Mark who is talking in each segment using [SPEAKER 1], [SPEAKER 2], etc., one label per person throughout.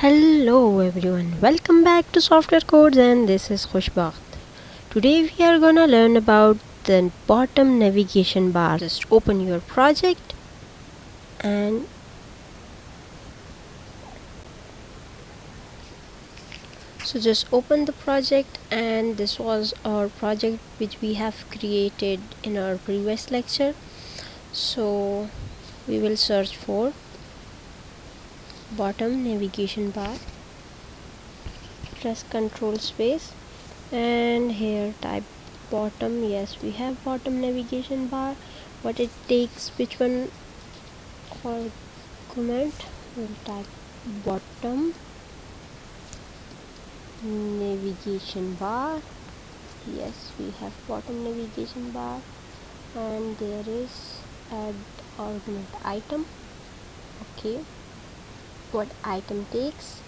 [SPEAKER 1] Hello everyone, welcome back to Software Codes, and this is Khushbakht. Today we are gonna learn about the bottom navigation bar. Just open your project and just open the project, and this was our project which we have created in our previous lecture. So we will search for bottom navigation bar, press Ctrl space, and here type bottom. Yes, we have bottom navigation bar. What it takes, which one argument? We'll type bottom navigation bar. Yes, we have bottom navigation bar, and there is add argument item. Okay, what item takes?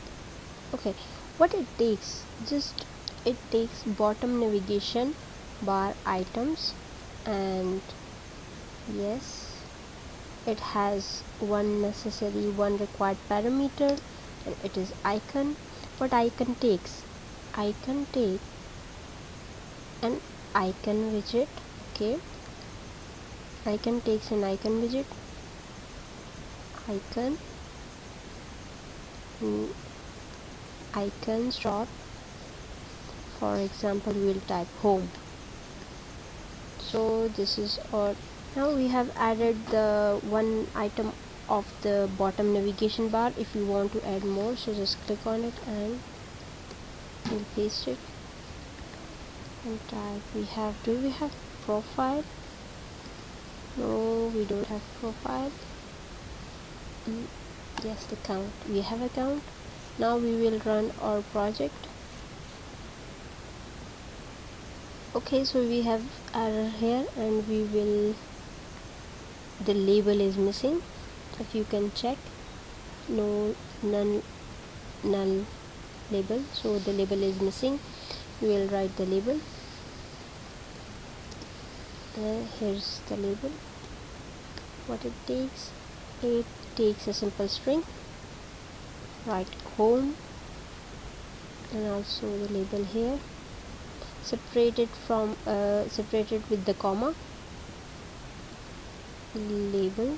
[SPEAKER 1] Okay, what it takes, just it takes bottom navigation bar items, and yes, it has one required parameter, and it is icon. What icon takes? Icon take an icon widget. Okay, icon takes an icon widget. Icons dot, for example, we will type home. So this is all. Now we have added the one item of the bottom navigation bar. If you want to add more, so just click on it and we'll paste it and type. Do we have profile? No, we don't have profile. Yes, the count, we have a count. Now we will run our project. Okay, so we have error here, and the label is missing. If you can check, null label, so the label is missing. We will write the label. Here's the label. What it takes a simple string. Write home, and also the label here, separated with the comma. Label,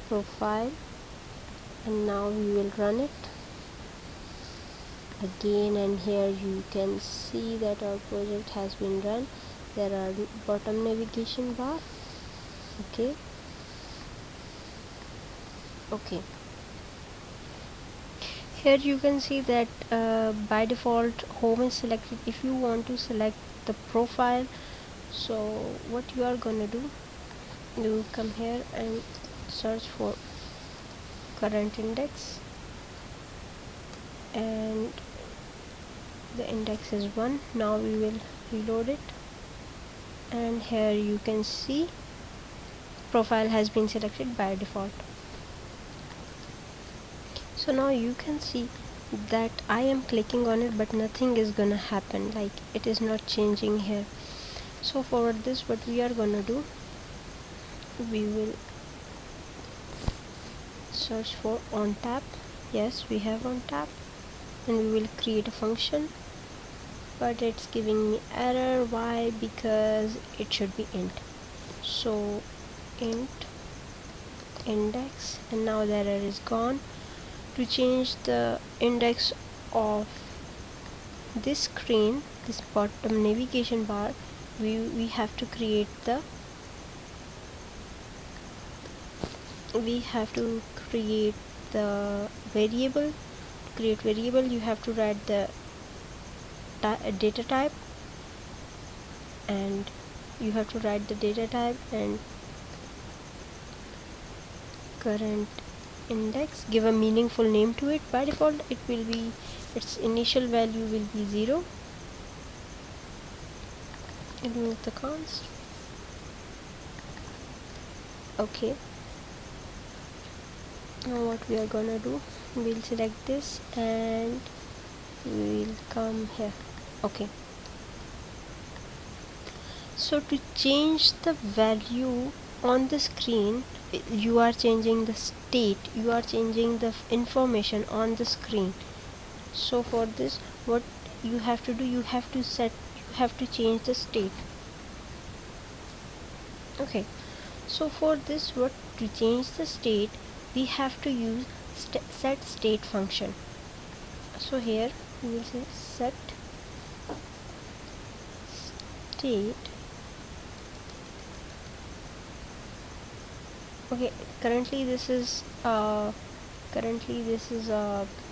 [SPEAKER 1] profile, and now we will run it again, and here you can see that our project has been run. There are bottom navigation bar. Okay, here you can see that by default home is selected. If you want to select the profile, so what you are gonna do, you come here and search for current index, and the index is 1. Now we will reload it, and here you can see profile has been selected by default. So now you can see that I am clicking on it, but nothing is gonna happen, like it is not changing here. So for this, what we are gonna do, we will search for on tap. Yes, we have on tap, and we will create a function, but it's giving me error. Why? Because it should be int. So int index, and now the error is gone. To change the index of this screen, this bottom navigation bar, we have to create the variable. To create variable, you have to write the data type, and current index. Give a meaningful name to it. By default, it will be, its initial value will be 0. Remove the const. Okay, now what we are gonna do, we'll select this and we'll come here. Okay, so to change the value on the screen you are changing the state, you are changing the information on the screen. So for this, what you have to do, you have to change the state. Okay, so for this, what to change the state, we have to use set state function. So here we will say set state. Okay, currently this is a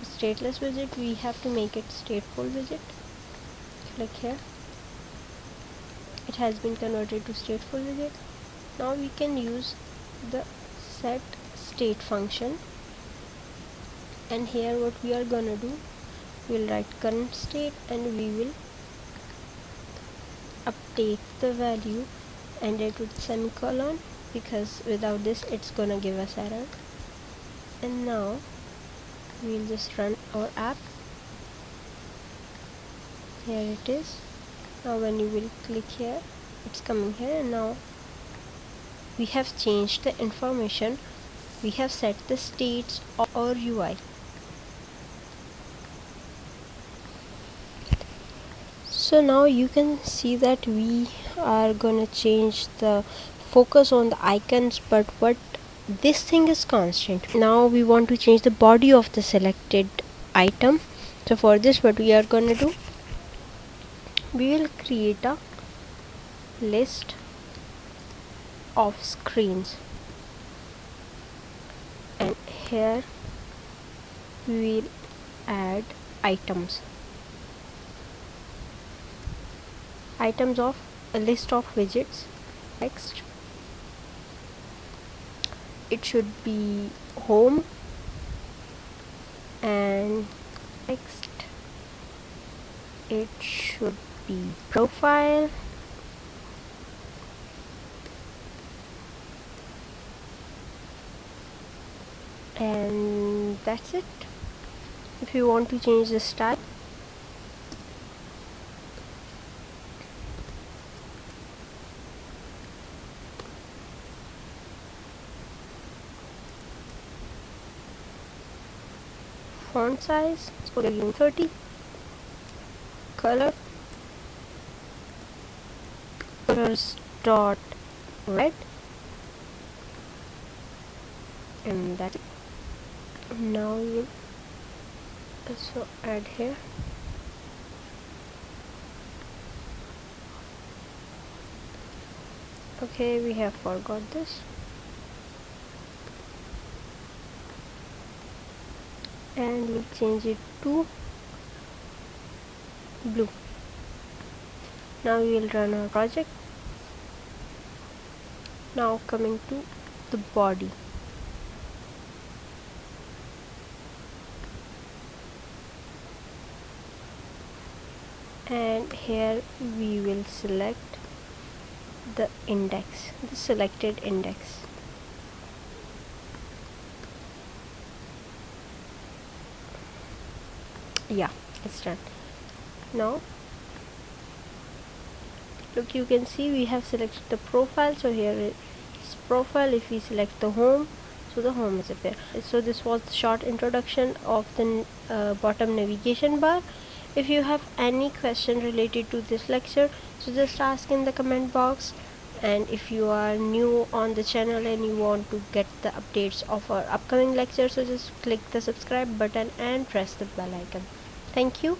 [SPEAKER 1] stateless widget. We have to make it stateful widget. Click here, it has been converted to stateful widget. Now we can use the set state function, and here what we are gonna do, we'll write current state and we will update the value and it with semicolon, because without this it's gonna give us error. And now we'll just run our app. Here it is. Now when you will click here, it's coming here, and now we have changed the information, we have set the states of our UI. So now you can see that we are gonna change the focus on the icons, but what this thing is constant. Now we want to change the body of the selected item. So for this, what we are gonna do, we will create a list of screens, and here we will add items of a list of widgets. Next, it should be home, and next it should be profile, and that's it. If you want to change the style, font size, so we're using 30, colors dot red, and that's it. Now we'll also add here okay, we have forgot this, and we'll change it to blue. Now we will run our project. Now coming to the body, and here we will select the index, the selected index. Yeah, it's done. Now look, you can see we have selected the profile, so here is profile. If we select the home, so the home is appear. So this was the short introduction of the bottom navigation bar. If you have any question related to this lecture, so just ask in the comment box. And if you are new on the channel and you want to get the updates of our upcoming lectures, so just click the subscribe button and press the bell icon. Thank you.